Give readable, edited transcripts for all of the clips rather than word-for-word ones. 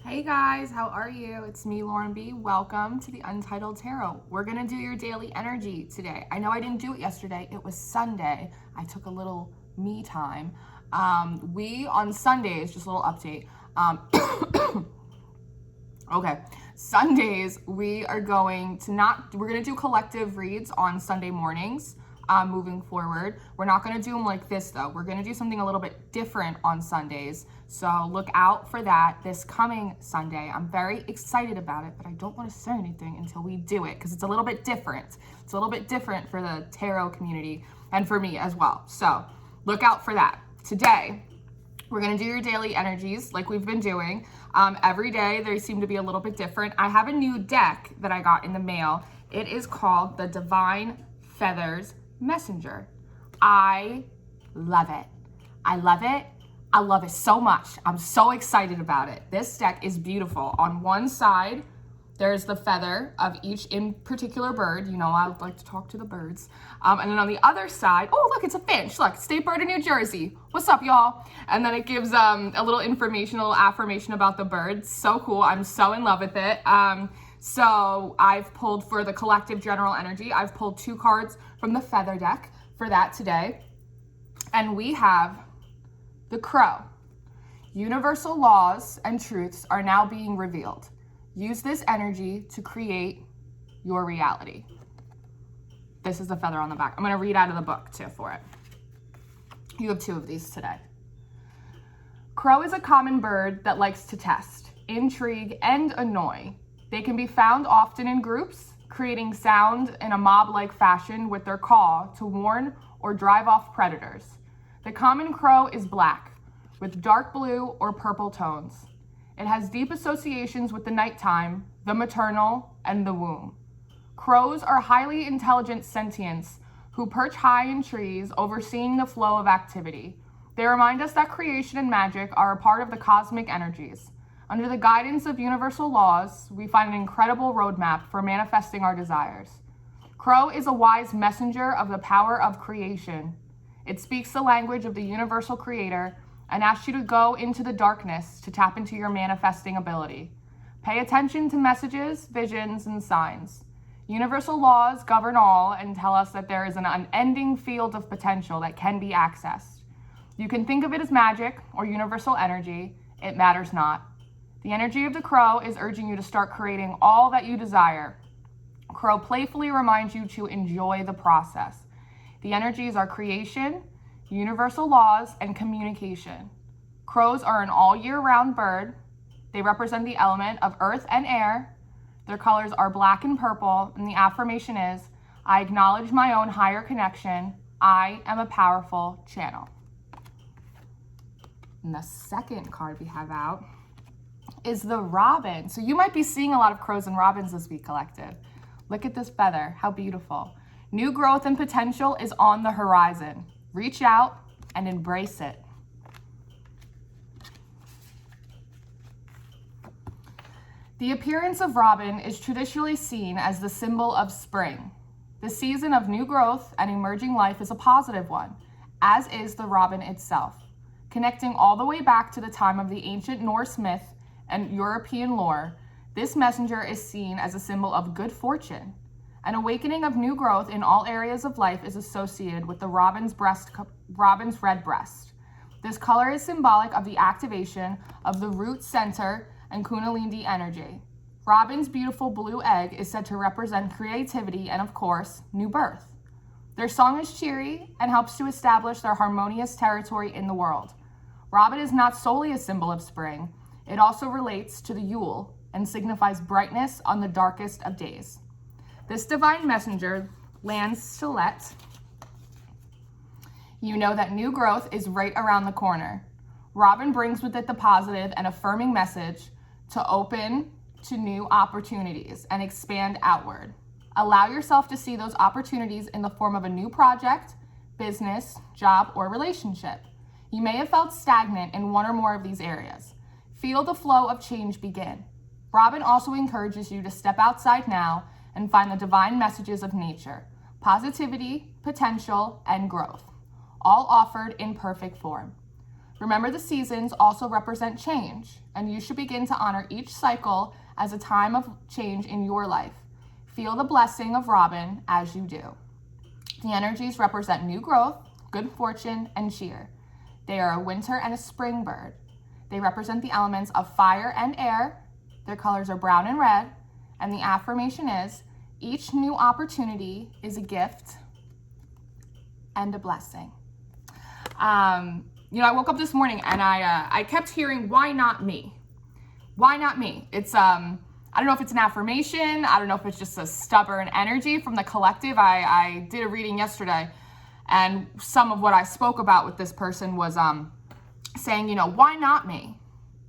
Hey guys, how are you? It's me, Lauren B. Welcome to the Untitled Tarot. We're gonna do your daily energy today. I know I didn't do it yesterday. It was Sunday. I took a little me time. We on Sundays, just a little update. Okay, Sundays we're gonna do collective reads on Sunday mornings. Moving forward, we're not gonna do them like this though. We're gonna do something a little bit different on Sundays. So look out for that this coming Sunday. I'm very excited about it, but I don't want to say anything until we do it because it's a little bit different. It's a little bit different for the tarot community and for me as well. So look out for that. Today, we're gonna do your daily energies like we've been doing. Every day they seem to be a little bit different. I have a new deck that I got in the mail. It is called the Divine Feathers Messenger. I love it. I love it. I love it so much. I'm so excited about it. This deck is beautiful. On one side, there's the feather of each in particular bird. You know, I would like to talk to the birds. And then on the other side, oh, look, it's a finch. Look, state bird of New Jersey. What's up, y'all? And then it gives a little informational affirmation about the birds. So cool. I'm so in love with it. So I've pulled for the collective general energy. I've pulled 2 cards from the feather deck for that today. And we have the Crow. Universal laws and truths are now being revealed. Use this energy to create your reality. This is the feather on the back. I'm going to read out of the book too for it. You have 2 of these today. Crow is a common bird that likes to test, intrigue, and annoy. They can be found often in groups, creating sound in a mob-like fashion with their call to warn or drive off predators. The common crow is black, with dark blue or purple tones. It has deep associations with the nighttime, the maternal, and the womb. Crows are highly intelligent sentients who perch high in trees, overseeing the flow of activity. They remind us that creation and magic are a part of the cosmic energies. Under the guidance of universal laws, we find an incredible roadmap for manifesting our desires. Crow is a wise messenger of the power of creation. It speaks the language of the universal creator and asks you to go into the darkness to tap into your manifesting ability. Pay attention to messages, visions, and signs. Universal laws govern all and tell us that there is an unending field of potential that can be accessed. You can think of it as magic or universal energy. It matters not. The energy of the crow is urging you to start creating all that you desire. Crow playfully reminds you to enjoy the process. The energies are creation, universal laws, and communication. Crows are an all-year-round bird. They represent the element of earth and air. Their colors are black and purple, and the affirmation is, I acknowledge my own higher connection. I am a powerful channel. And the second card we have out is the robin. So you might be seeing a lot of crows and robins this week, collective. Look at this feather, how beautiful. New growth and potential is on the horizon. Reach out and embrace it. The appearance of robin is traditionally seen as the symbol of spring. The season of new growth and emerging life is a positive one, as is the robin itself. Connecting all the way back to the time of the ancient Norse myth and European lore, this messenger is seen as a symbol of good fortune. An awakening of new growth in all areas of life is associated with the robin's red breast. This color is symbolic of the activation of the root center and Kundalini energy. Robin's beautiful blue egg is said to represent creativity and, of course, new birth. Their song is cheery and helps to establish their harmonious territory in the world. Robin is not solely a symbol of spring. It also relates to the Yule and signifies brightness on the darkest of days. This divine messenger lands to let you know that new growth is right around the corner. Robin brings with it the positive and affirming message to open to new opportunities and expand outward. Allow yourself to see those opportunities in the form of a new project, business, job, or relationship. You may have felt stagnant in one or more of these areas. Feel the flow of change begin. Robin also encourages you to step outside now and find the divine messages of nature, positivity, potential, and growth, all offered in perfect form. Remember, the seasons also represent change, and you should begin to honor each cycle as a time of change in your life. Feel the blessing of Robin as you do. The energies represent new growth, good fortune, and cheer. They are a winter and a spring bird. They represent the elements of fire and air. Their colors are brown and red, and the affirmation is, each new opportunity is a gift and a blessing. I woke up this morning and I kept hearing, why not me? Why not me? It's, I don't know if it's an affirmation. I don't know if it's just a stubborn energy from the collective. I did a reading yesterday, and some of what I spoke about with this person was saying, why not me?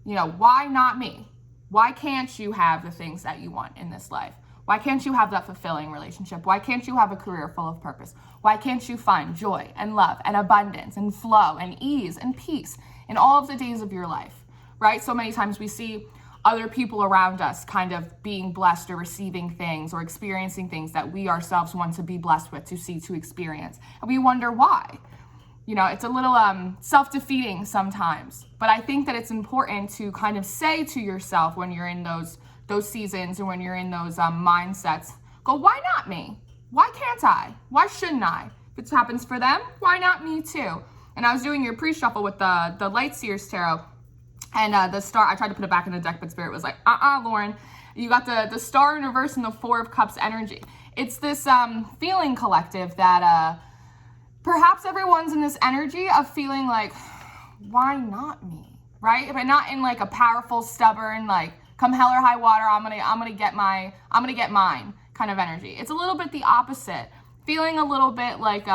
Why not me? Why can't you have the things that you want in this life? Why can't you have that fulfilling relationship? Why can't you have a career full of purpose? Why can't you find joy and love and abundance and flow and ease and peace in all of the days of your life, right? So many times we see other people around us kind of being blessed or receiving things or experiencing things that we ourselves want to be blessed with, to see, to experience. And we wonder why. It's a little self-defeating sometimes. But I think that it's important to kind of say to yourself when you're in those seasons or when you're in those mindsets, go, why not me? Why can't I? Why shouldn't I? If it happens for them, why not me too? And I was doing your pre-shuffle with the Light Seers Tarot, and the star, I tried to put it back in the deck, but Spirit was like, Lauren, you got the star in reverse and the Four of Cups energy. It's this feeling collective that perhaps everyone's in this energy of feeling like, why not me, right? But not in like a powerful, stubborn, like, come hell or high water, I'm gonna get mine kind of energy. It's a little bit the opposite. Feeling a little bit like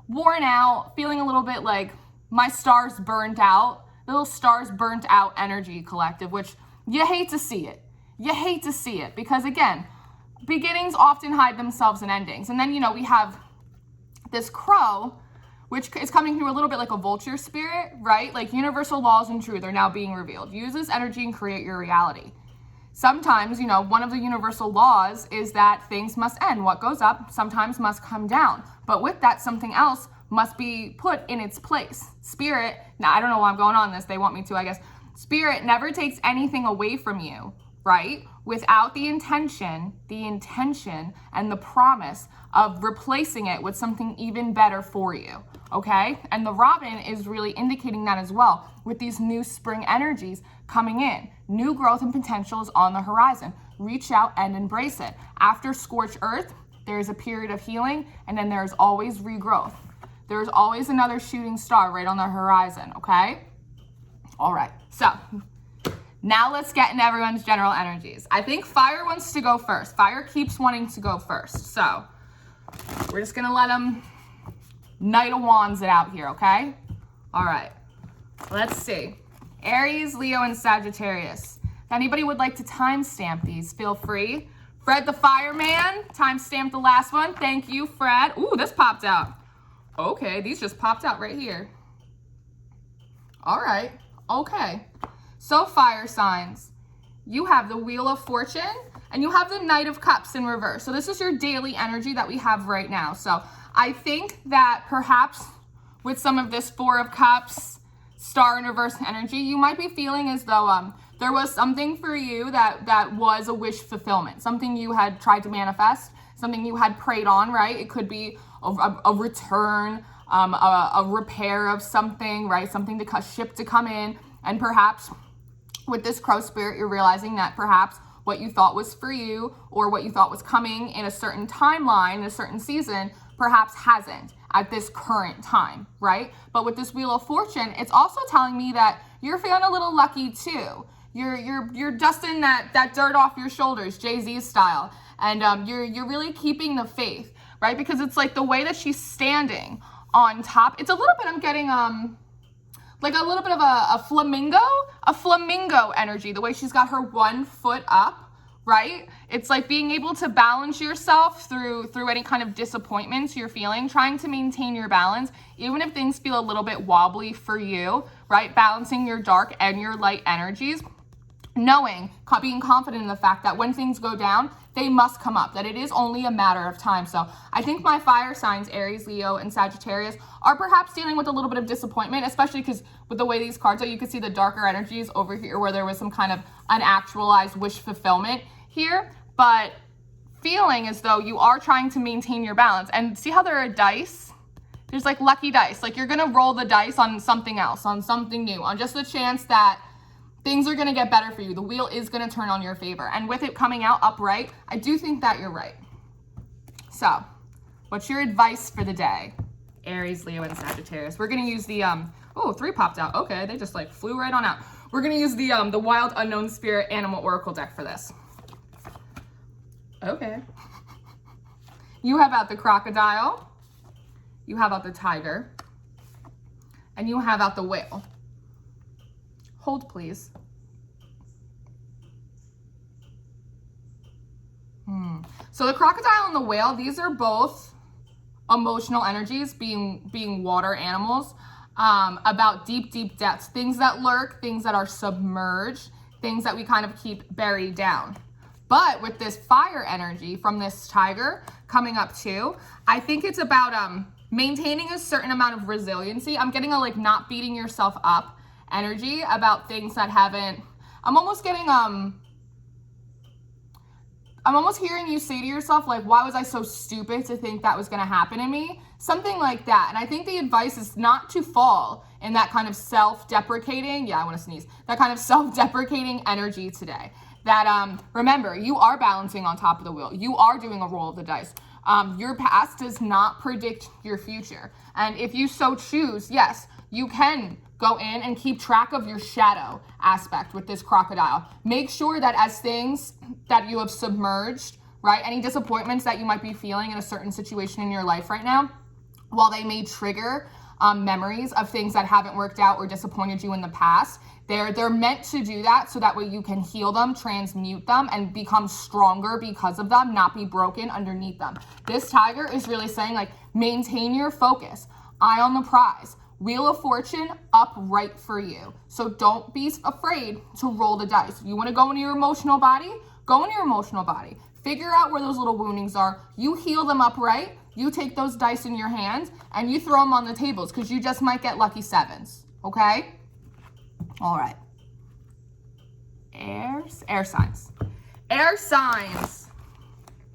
worn out, feeling a little bit like my stars burnt out, little stars burnt out energy collective, which you hate to see it. You hate to see it because, again, beginnings often hide themselves in endings. And then, we have this crow, which is coming through a little bit like a vulture spirit, right? Like universal laws and truth are now being revealed. Use this energy and create your reality. Sometimes, one of the universal laws is that things must end. What goes up sometimes must come down. But with that, something else must be put in its place. Spirit, now I don't know why I'm going on this. They want me to, I guess. Spirit never takes anything away from you, right? Without the intention and the promise of replacing it with something even better for you, okay? And the Robin is really indicating that as well with these new spring energies coming in. New growth and potential is on the horizon. Reach out and embrace it. After scorched earth, there's a period of healing, and then there's always regrowth. There's always another shooting star right on the horizon, okay? All right, so now let's get into everyone's general energies. I think fire wants to go first. Fire keeps wanting to go first. So we're just going to let them Knight of Wands it out here, okay? All right, let's see. Aries, Leo, and Sagittarius. If anybody would like to timestamp these, feel free. Fred the Fireman, timestamp the last one. Thank you, Fred. Ooh, this popped out. Okay, these just popped out right here. All right, okay. So fire signs, you have the Wheel of Fortune and you have the Knight of Cups in reverse. So this is your daily energy that we have right now. So I think that perhaps with some of this Four of Cups, Star in reverse energy, you might be feeling as though there was something for you that was a wish fulfillment, something you had tried to manifest, something you had prayed on, right? It could be a return, a repair of something, right? Something to ship to come in. And perhaps with this crow spirit, you're realizing that perhaps what you thought was for you or what you thought was coming in a certain timeline, in a certain season, perhaps hasn't at this current time, right? But with this Wheel of Fortune, it's also telling me that you're feeling a little lucky too. You're dusting that dirt off your shoulders, Jay-Z style. And you're really keeping the faith, right? Because it's like the way that she's standing on top. It's a little bit, I'm getting like a little bit of a flamingo energy, the way she's got her one foot up, right? It's like being able to balance yourself through any kind of disappointments you're feeling, trying to maintain your balance, even if things feel a little bit wobbly for you, right? Balancing your dark and your light energies, knowing, being confident in the fact that when things go down, they must come up, that it is only a matter of time. So I think my fire signs, Aries, Leo, and Sagittarius, are perhaps dealing with a little bit of disappointment, especially because with the way these cards are, you can see the darker energies over here where there was some kind of unactualized wish fulfillment here, but feeling as though you are trying to maintain your balance. And see how there are dice? There's like lucky dice. Like you're gonna roll the dice on something else, on something new, on just the chance that things are going to get better for you. The wheel is going to turn on your favor. And with it coming out upright, I do think that you're right. So, what's your advice for the day? Aries, Leo, and Sagittarius. We're going to use the, oh, 3 popped out. Okay, they just like flew right on out. We're going to use the Wild Unknown Spirit Animal Oracle deck for this. Okay. You have out the crocodile. You have out the tiger. And you have out the whale. Hold, please. So the crocodile and the whale, these are both emotional energies, being water animals, about deep, deep depths, things that lurk, things that are submerged, things that we kind of keep buried down. But with this fire energy from this tiger coming up too, I think it's about maintaining a certain amount of resiliency. I'm getting a like not beating yourself up energy about things that haven't, I'm almost hearing you say to yourself, like, why was I so stupid to think that was going to happen to me? Something like that. And I think the advice is not to fall in that kind of self-deprecating, yeah, I want to sneeze, that kind of self-deprecating energy today. That, remember, you are balancing on top of the wheel. You are doing a roll of the dice. Your past does not predict your future. And if you so choose, yes, you can go in and keep track of your shadow aspect with this crocodile. Make sure that as things that you have submerged, right, any disappointments that you might be feeling in a certain situation in your life right now, while they may trigger memories of things that haven't worked out or disappointed you in the past, they're meant to do that so that way you can heal them, transmute them, and become stronger because of them, not be broken underneath them. This tiger is really saying, like, maintain your focus, eye on the prize. Wheel of Fortune upright for you. So don't be afraid to roll the dice. You want to go into your emotional body? Go into your emotional body. Figure out where those little woundings are. You heal them upright. You take those dice in your hands and you throw them on the tables because you just might get lucky 7s. Okay? All right. Air signs. Air signs.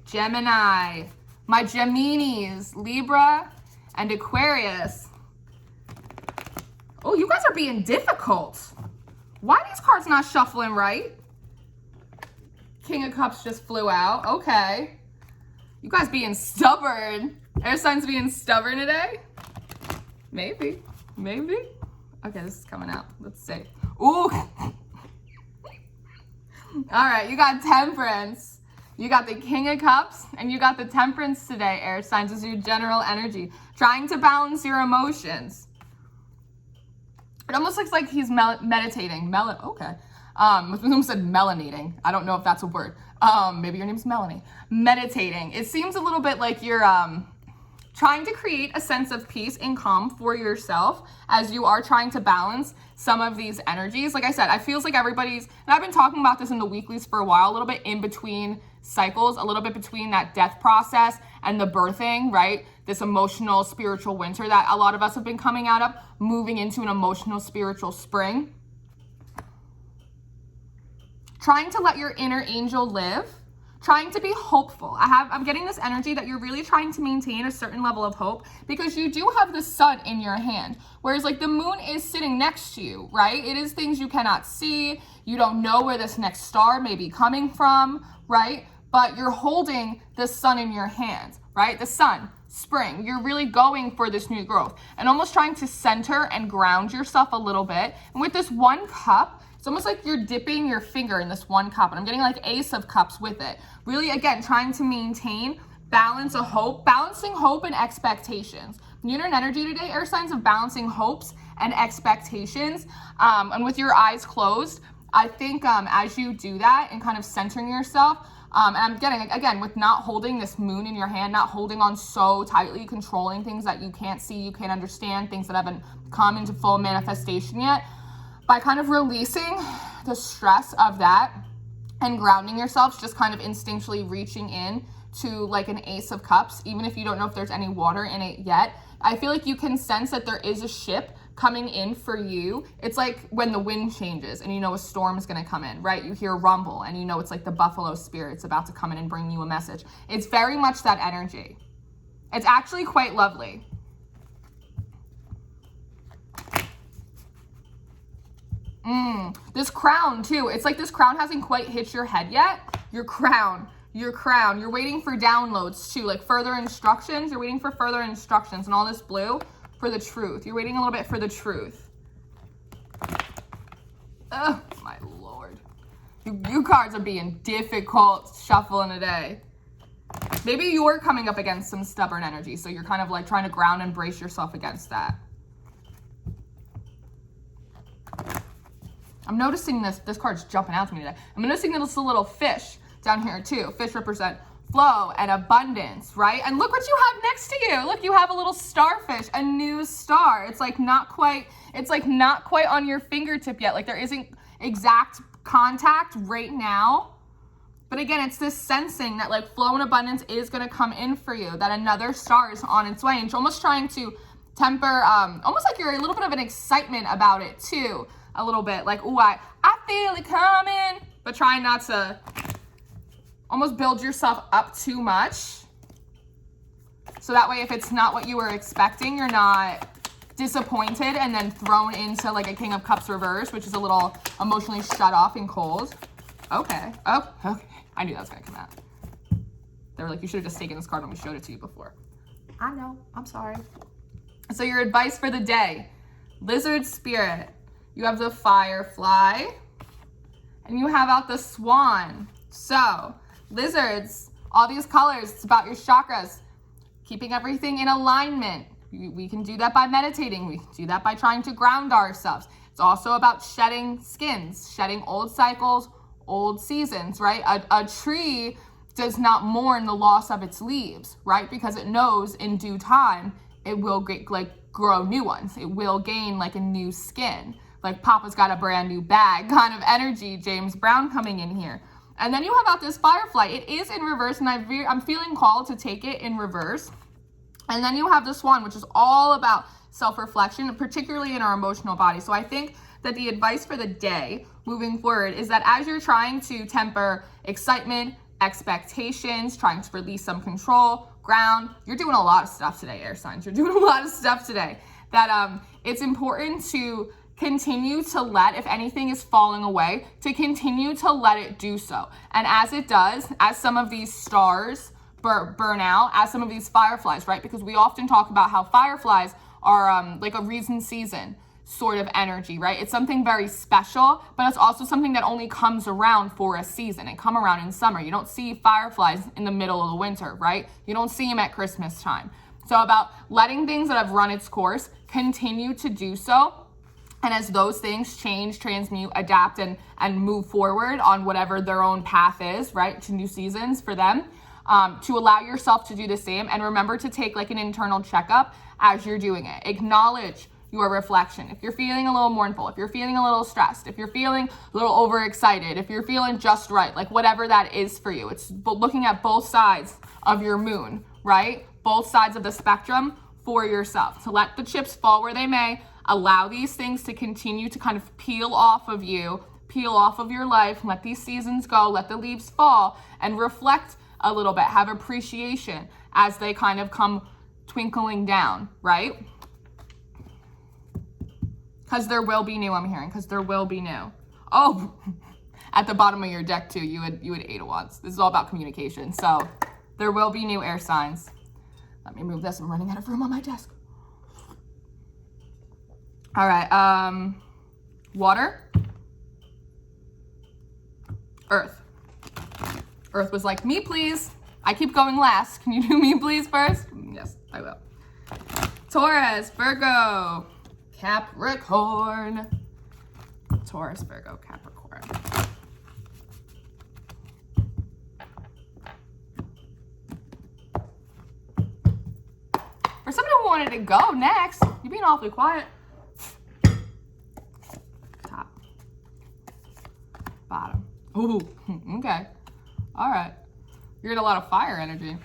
Gemini. My Geminis. Libra and Aquarius. Oh, you guys are being difficult. Why are these cards not shuffling right? King of Cups just flew out. Okay. You guys being stubborn. Air signs being stubborn today? Maybe. Okay, this is coming out. Let's see. Ooh. All right, you got Temperance. You got the King of Cups, and you got the Temperance today, air signs. This is your general energy. Trying to balance your emotions. It almost looks like he's meditating. Okay. Someone said melanating. I don't know if that's a word. Maybe your name's Melanie. Meditating. It seems a little bit like you're trying to create a sense of peace and calm for yourself as you are trying to balance some of these energies. Like I said, I feels like everybody's, and I've been talking about this in the weeklies for a while, a little bit in between cycles, a little bit between that death process and the birthing, right? This emotional, spiritual winter that a lot of us have been coming out of, moving into an emotional, spiritual spring. Trying to let your inner angel live, trying to be hopeful. I'm getting this energy that you're really trying to maintain a certain level of hope because you do have the sun in your hand, whereas like the moon is sitting next to you, right? It is things you cannot see. You don't know where this next star may be coming from, right? But you're holding the sun in your hand, right? The sun, spring, you're really going for this new growth and almost trying to center and ground yourself a little bit. And with this one cup, it's almost like you're dipping your finger in this one cup, and I'm getting like Ace of Cups with it. Really, again, trying to maintain balance of hope, balancing hope and expectations. Lunar energy today, air signs of balancing hopes and expectations. And with your eyes closed, I think as you do that and kind of centering yourself, and I'm getting, again, with not holding this moon in your hand, not holding on so tightly, controlling things that you can't see, you can't understand, things that haven't come into full manifestation yet, by kind of releasing the stress of that and grounding yourselves, just kind of instinctually reaching in to like an Ace of Cups, even if you don't know if there's any water in it yet. I feel like you can sense that there is a ship coming in for you. It's like when the wind changes and you know a storm is going to come in, right? You hear rumble and you know it's like the buffalo spirit's about to come in and bring you a message. It's very much that energy. It's actually quite lovely. This crown too. It's like this crown hasn't quite hit your head yet. Your crown. You're waiting for downloads too, like further instructions. You're waiting for further instructions, and all this blue for the truth. You're waiting a little bit for the truth. Oh my Lord. You cards are being difficult shuffling today. Maybe you're coming up against some stubborn energy, so you're kind of like trying to ground and brace yourself against that. I'm noticing this card's jumping out to me today. I'm noticing this little fish down here too. Fish represent flow and abundance, right? And look what you have next to you. Look, you have a little starfish, a new star. It's like not quite on your fingertip yet. Like there isn't exact contact right now. But again, it's this sensing that like flow and abundance is going to come in for you, that another star is on its way. And you're almost trying to temper, almost like you're a little bit of an excitement about it too. A little bit like, ooh, I feel it coming, but try not to almost build yourself up too much. So that way, if it's not what you were expecting, you're not disappointed and then thrown into like a King of Cups reverse, which is a little emotionally shut off and cold. Okay. Oh, okay. I knew that was gonna come out. They were like, you should have just taken this card when we showed it to you before. I know, I'm sorry. So your advice for the day, Lizard Spirit. You have the Firefly, and you have out the Swan. So, lizards, all these colors, it's about your chakras, keeping everything in alignment. We can do that by meditating. We can do that by trying to ground ourselves. It's also about shedding skins, shedding old cycles, old seasons, right? A tree does not mourn the loss of its leaves, right? Because it knows in due time, it will grow new ones. It will gain like a new skin. Like Papa's got a brand new bag kind of energy, James Brown coming in here. And then you have out this Firefly. It is in reverse, and I'm feeling called to take it in reverse. And then you have the Swan, which is all about self-reflection, particularly in our emotional body. So I think that the advice for the day moving forward is that as you're trying to temper excitement, expectations, trying to release some control, ground, you're doing a lot of stuff today, air signs. You're doing a lot of stuff today. That it's important to continue to let, if anything is falling away, to continue to let it do so. And as it does, as some of these stars burn out, as some of these fireflies, right? Because we often talk about how fireflies are like a reason season sort of energy, right? It's something very special, but it's also something that only comes around for a season and come around in summer. You don't see fireflies in the middle of the winter, right? You don't see them at Christmas time. So about letting things that have run its course continue to do so. And as those things change, transmute, adapt, and move forward on whatever their own path is, right, to new seasons for them, to allow yourself to do the same. And remember to take like an internal checkup as you're doing it. Acknowledge your reflection. If you're feeling a little mournful, if you're feeling a little stressed, if you're feeling a little overexcited, if you're feeling just right, like whatever that is for you, it's looking at both sides of your moon, right? Both sides of the spectrum for yourself. To let the chips fall where they may, allow these things to continue to kind of peel off of you, peel off of your life, let these seasons go, let the leaves fall, and reflect a little bit, have appreciation as they kind of come twinkling down, right? Because there will be new, I'm hearing, because there will be new. Oh, at the bottom of your deck too, you had 8 of Wands. This is all about communication. So there will be new air signs. Let me move this, I'm running out of room on my desk. All right, water, earth. Earth was like, me please. I keep going last. Can you do me please first? Yes, I will. Taurus, Virgo, Capricorn. Taurus, Virgo, Capricorn. For somebody who wanted to go next, you're being awfully quiet. Top, bottom. Ooh, okay. All right. You're in a lot of fire energy.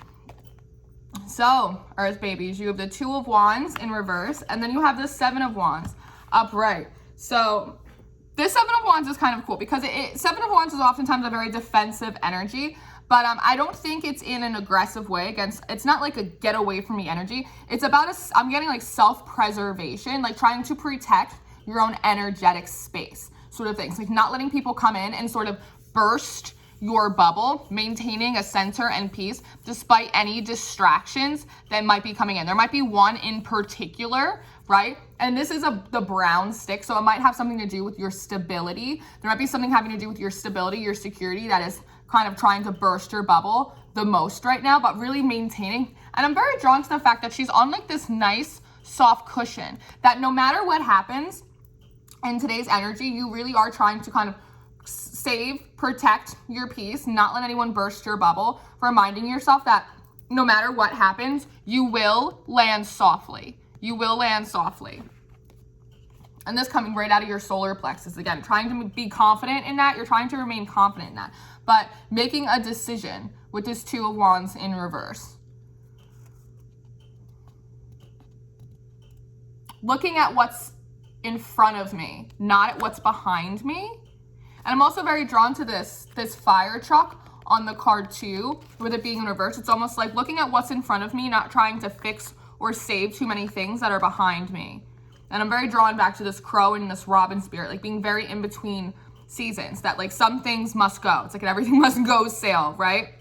So, Earth babies, you have the Two of Wands in reverse, and then you have the Seven of Wands upright. So, this Seven of Wands is kind of cool because Seven of Wands is oftentimes a very defensive energy, but I don't think it's in an aggressive way against, it's not like a get away from me energy. It's about I'm getting like self-preservation, like trying to protect your own energetic space sort of things, like not letting people come in and sort of burst your bubble, maintaining a center and peace despite any distractions that might be coming in. There might be one in particular, right? And this is the brown stick, so it might have something to do with your stability. There might be something having to do with your stability, your security that is kind of trying to burst your bubble the most right now, but really maintaining. And I'm very drawn to the fact that she's on like this nice soft cushion that no matter what happens in today's energy, you really are trying to kind of save, protect your peace, not let anyone burst your bubble, reminding yourself that no matter what happens, you will land softly. You will land softly. And this coming right out of your solar plexus. Again, trying to be confident in that. You're trying to remain confident in that. But making a decision with this Two of Wands in reverse. Looking at what's in front of me, not at what's behind me. And I'm also very drawn to this fire truck on the card too, with it being in reverse. It's almost like looking at what's in front of me, not trying to fix or save too many things that are behind me. And I'm very drawn back to this crow and this robin spirit, like being very in between seasons, that like some things must go. It's like everything must go sail, right?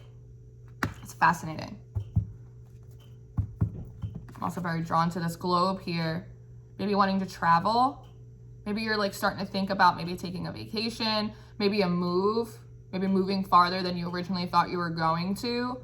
It's fascinating. I'm also very drawn to this globe here, maybe wanting to travel. Maybe you're like starting to think about maybe taking a vacation, maybe a move, maybe moving farther than you originally thought you were going to.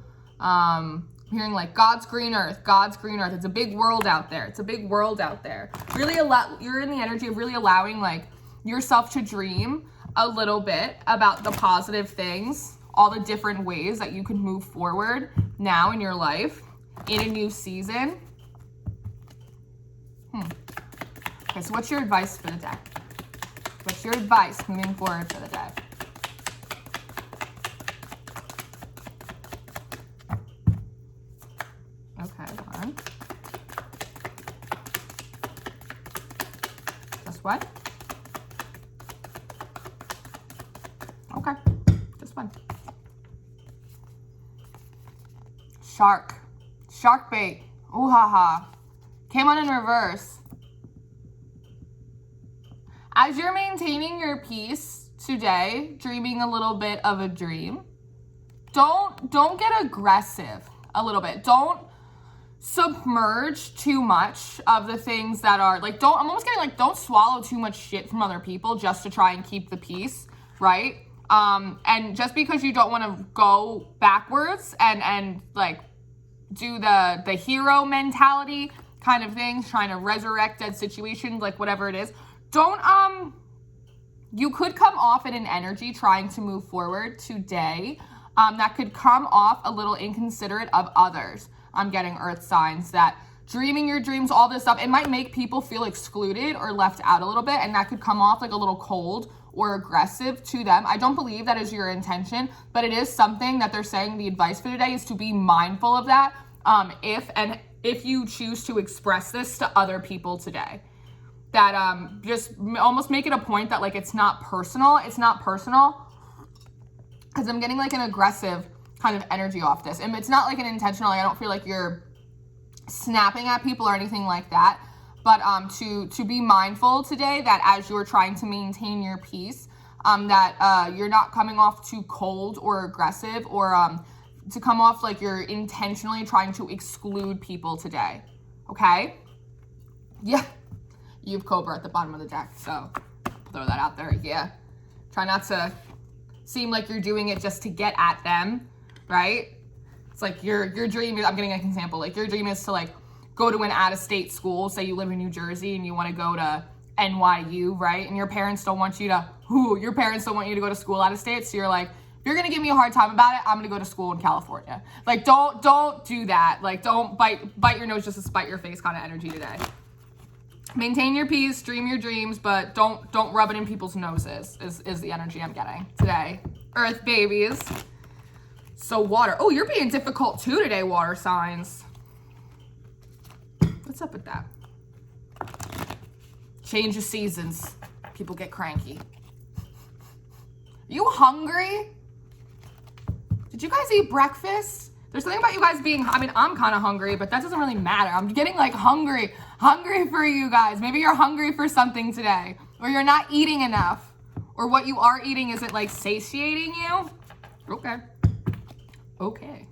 Hearing like God's green earth, God's green earth. It's a big world out there. It's a big world out there. Really you're in the energy of really allowing like yourself to dream a little bit about the positive things, all the different ways that you can move forward now in your life in a new season. Okay, so what's your advice for the day? What's your advice moving forward for the day? Okay, one. Just one? Okay, just one. Shark. Shark bait. Ooh ha ha. Came on in reverse. As you're maintaining your peace today, dreaming a little bit of a dream, don't get aggressive a little bit. Don't submerge too much of the things that are like, I'm almost getting like, don't swallow too much shit from other people just to try and keep the peace, right? And just because you don't want to go backwards and like do the hero mentality kind of things, trying to resurrect dead situations, like whatever it is, you could come off in an energy trying to move forward today that could come off a little inconsiderate of others. I'm getting earth signs that dreaming your dreams, all this stuff, it might make people feel excluded or left out a little bit, and that could come off like a little cold or aggressive to them. I don't believe that is your intention, but it is something that they're saying the advice for today is to be mindful of that if you choose to express this to other people today. That just almost make it a point that like it's not personal. It's not personal because I'm getting like an aggressive kind of energy off this. And it's not like an intentional, like, I don't feel like you're snapping at people or anything like that. But to be mindful today that as you're trying to maintain your peace, that you're not coming off too cold or aggressive or to come off like you're intentionally trying to exclude people today. Okay? Yeah. You have Cobra at the bottom of the deck, so throw that out there. Yeah. Try not to seem like you're doing it just to get at them, right? It's like your dream is, I'm getting an example, like your dream is to like go to an out-of-state school. Say you live in New Jersey and you want to go to NYU, right? And your parents don't want you to go to school out of state. So you're like, if you're going to give me a hard time about it, I'm going to go to school in California. Like, don't do that. Like, don't bite your nose just to spite your face kind of energy today. Maintain your peace, dream your dreams, but don't rub it in people's noses is the energy I'm getting today. Earth babies. So water. Oh, you're being difficult too today, water signs. What's up with that? Change of seasons. People get cranky. You hungry? Did you guys eat breakfast? There's something about you guys being, I mean, I'm kind of hungry, but that doesn't really matter. I'm getting like hungry for you guys. Maybe you're hungry for something today, or you're not eating enough, or what you are eating isn't like satiating you. Okay.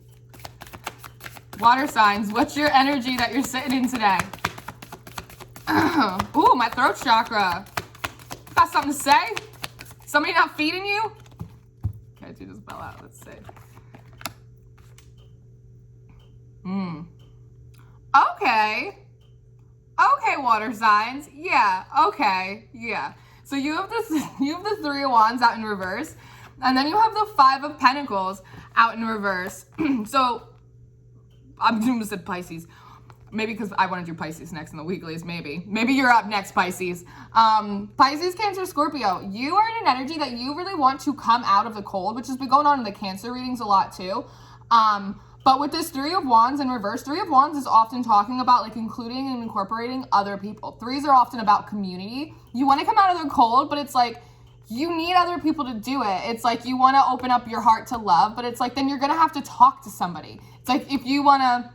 Water signs, what's your energy that you're sitting in today? Ooh, my throat chakra. Got something to say? Somebody not feeding you? Okay, she just fell out. Let's see. Okay, water signs. Yeah, okay, yeah. So you have the Three of Wands out in reverse, and then you have the Five of Pentacles out in reverse. So I'm gonna say Pisces. Maybe because I want to do Pisces next in the weeklies, maybe. Maybe you're up next, Pisces. Pisces, Cancer, Scorpio. You are in an energy that you really want to come out of the cold, which has been going on in the Cancer readings a lot too. But with this Three of Wands in reverse, Three of Wands is often talking about like including and incorporating other people. Threes are often about community. You want to come out of the cold, but it's like you need other people to do it. It's like you want to open up your heart to love, but it's like then you're going to have to talk to somebody. It's like if you want to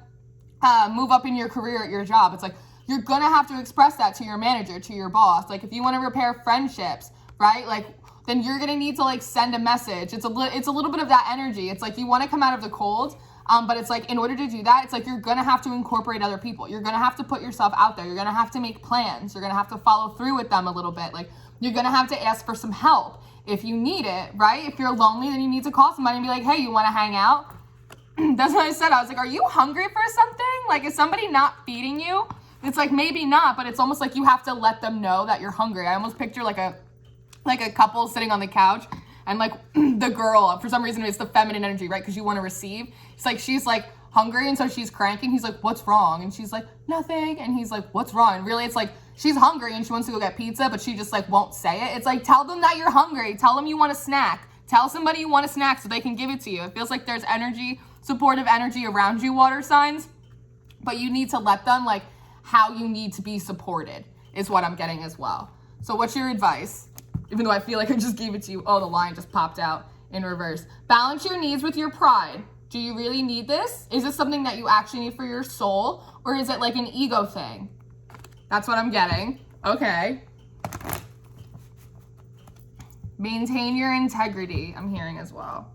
move up in your career at your job, it's like you're going to have to express that to your manager, to your boss. Like if you want to repair friendships, right? Like then you're going to need to like send a message. It's a little bit of that energy. It's like you want to come out of the cold. But it's like, in order to do that, it's like, you're going to have to incorporate other people. You're going to have to put yourself out there. You're going to have to make plans. You're going to have to follow through with them a little bit. Like, you're going to have to ask for some help if you need it, right? If you're lonely, then you need to call somebody and be like, hey, you want to hang out? That's what I said. I was like, are you hungry for something? Like, is somebody not feeding you? It's like, maybe not, but it's almost like you have to let them know that you're hungry. I almost picture like a couple sitting on the couch. And like the girl, for some reason, it's the feminine energy, right? Because you want to receive. It's like she's like hungry, and so she's cranky. And he's like, "What's wrong?" And she's like, "Nothing." And he's like, "What's wrong?" And really, it's like she's hungry and she wants to go get pizza, but she just like won't say it. It's like, tell them that you're hungry. Tell them you want a snack. Tell somebody you want a snack so they can give it to you. It feels like there's energy, supportive energy around you, water signs, but you need to let them like how you need to be supported is what I'm getting as well. So what's your advice? Even though I feel like I just gave it to you. Oh, the line just popped out in reverse. Balance your needs with your pride. Do you really need this? Is this something that you actually need for your soul? Or is it like an ego thing? That's what I'm getting. Okay. Maintain your integrity, I'm hearing as well.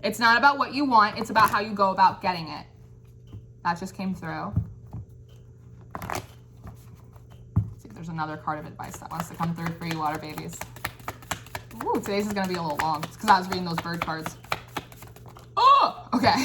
It's not about what you want. It's about how you go about getting it. That just came through. There's another card of advice that wants to come through for you, water babies. Ooh, today's is going to be a little long. It's because I was reading those bird cards. Oh, okay.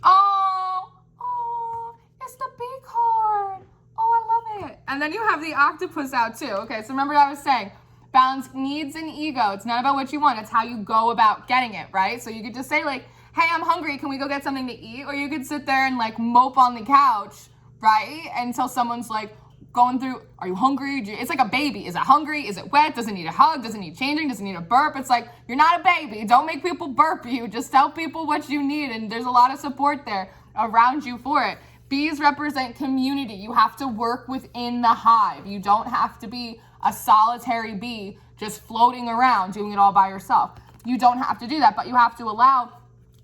oh, it's the bee card. Oh, I love it. And then you have the octopus out too. Okay, so remember what I was saying. Balance needs and ego. It's not about what you want. It's how you go about getting it, right? So you could just say like, hey, I'm hungry. Can we go get something to eat? Or you could sit there and like mope on the couch, right? Until someone's like going through, are you hungry? It's like a baby. Is it hungry? Is it wet? Does it need a hug? Does it need changing? Does it need a burp? It's like, you're not a baby. Don't make people burp you. Just tell people what you need. And there's a lot of support there around you for it. Bees represent community. You have to work within the hive. You don't have to be a solitary bee just floating around doing it all by yourself. You don't have to do that, but you have to allow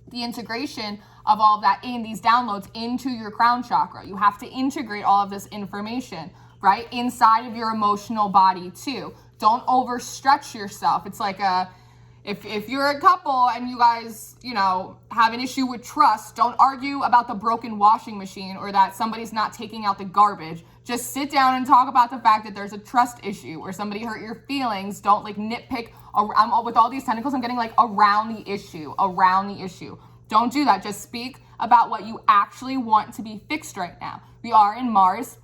the integration of all of that in these downloads into your crown chakra. You have to integrate all of this information, right, inside of your emotional body too. Don't overstretch yourself. It's like if you're a couple and you guys, you know, have an issue with trust, don't argue about the broken washing machine or that somebody's not taking out the garbage. Just sit down and talk about the fact that there's a trust issue or somebody hurt your feelings. Don't like nitpick with all these tentacles. I'm getting like around the issue. Don't do that. Just speak about what you actually want to be fixed right now. We are in Mars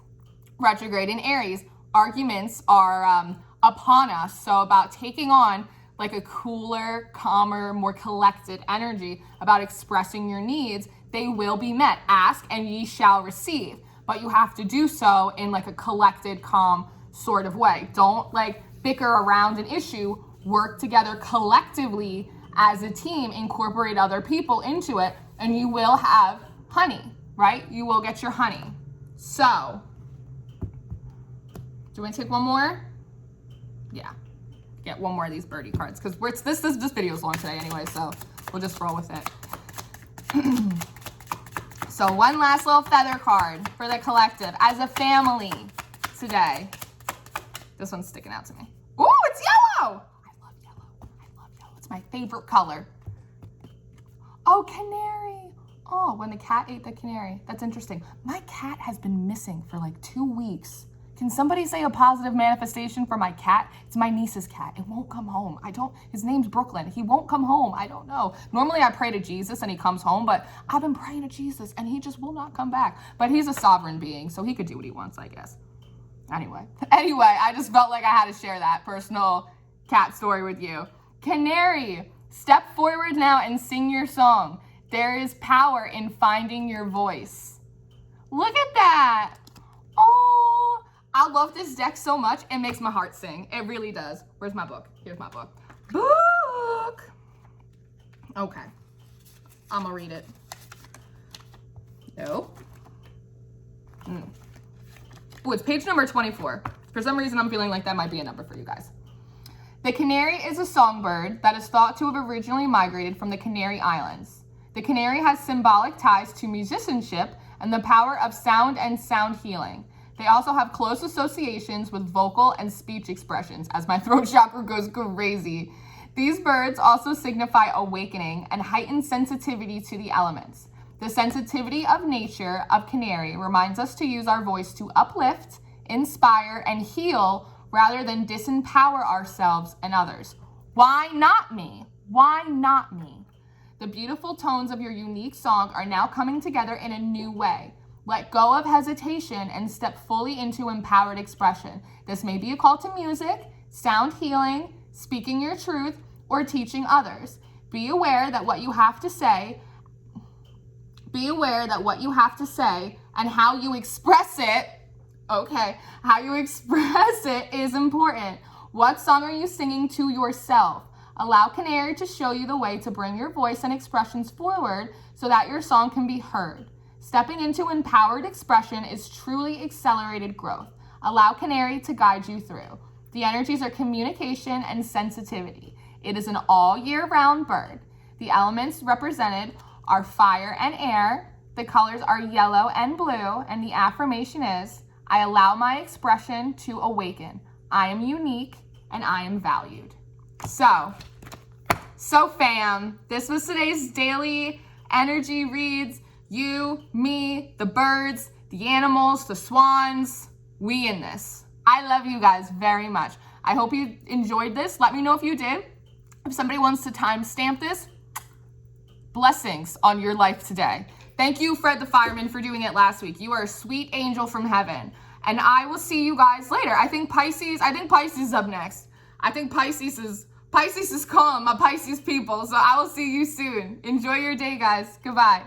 retrograde in Aries. Arguments are upon us. So about taking on like a cooler, calmer, more collected energy about expressing your needs, they will be met. Ask and ye shall receive. But you have to do so in like a collected, calm sort of way. Don't like bicker around an issue. Work together collectively as a team, incorporate other people into it, and you will have honey, right? You will get your honey. So, do you want to take one more? Yeah, get one more of these birdie cards because this video is long today anyway, so we'll just roll with it. So one last little feather card for the collective as a family today. This one's sticking out to me. Ooh, it's yellow. I love yellow. I love yellow. It's my favorite color. Oh, canary. Oh, when the cat ate the canary. That's interesting. My cat has been missing for like 2 weeks. Can somebody say a positive manifestation for my cat? It's my niece's cat. It won't come home. His name's Brooklyn. He won't come home. I don't know. Normally I pray to Jesus and he comes home, but I've been praying to Jesus and he just will not come back. But he's a sovereign being, so he could do what he wants, I guess. Anyway, I just felt like I had to share that personal cat story with you. Canary, step forward now and sing your song. There is power in finding your voice. Look at that. Oh, I love this deck so much. It makes my heart sing. It really does. Where's my book? Here's my book. Book. Okay. I'm gonna read it. Nope. Oh, it's page number 24. For some reason, I'm feeling like that might be a number for you guys. The canary is a songbird that is thought to have originally migrated from the Canary Islands. The canary has symbolic ties to musicianship and the power of sound and sound healing. They also have close associations with vocal and speech expressions, as my throat chakra goes crazy. These birds also signify awakening and heightened sensitivity to the elements. The sensitivity of nature of canary reminds us to use our voice to uplift, inspire, and heal rather than disempower ourselves and others. Why not me? Why not me? The beautiful tones of your unique song are now coming together in a new way. Let go of hesitation and step fully into empowered expression. This may be a call to music, sound healing, speaking your truth, or teaching others. Be aware that what you have to say and how you express it, how you express it is important. What song are you singing to yourself? Allow Canary to show you the way to bring your voice and expressions forward so that your song can be heard. Stepping into empowered expression is truly accelerated growth. Allow Canary to guide you through. The energies are communication and sensitivity. It is an all year round bird. The elements represented are fire and air. The colors are yellow and blue, and the affirmation is, I allow my expression to awaken. I am unique and I am valued. So fam, this was today's daily energy reads. You, me, the birds, the animals, the swans, we in this. I love you guys very much. I hope you enjoyed this. Let me know if you did. If somebody wants to timestamp this, blessings on your life today. Thank you, Fred the Fireman, for doing it last week. You are a sweet angel from heaven. And I will see you guys later. I think Pisces is up next. I think Pisces is calm, my Pisces people. So I will see you soon. Enjoy your day, guys. Goodbye.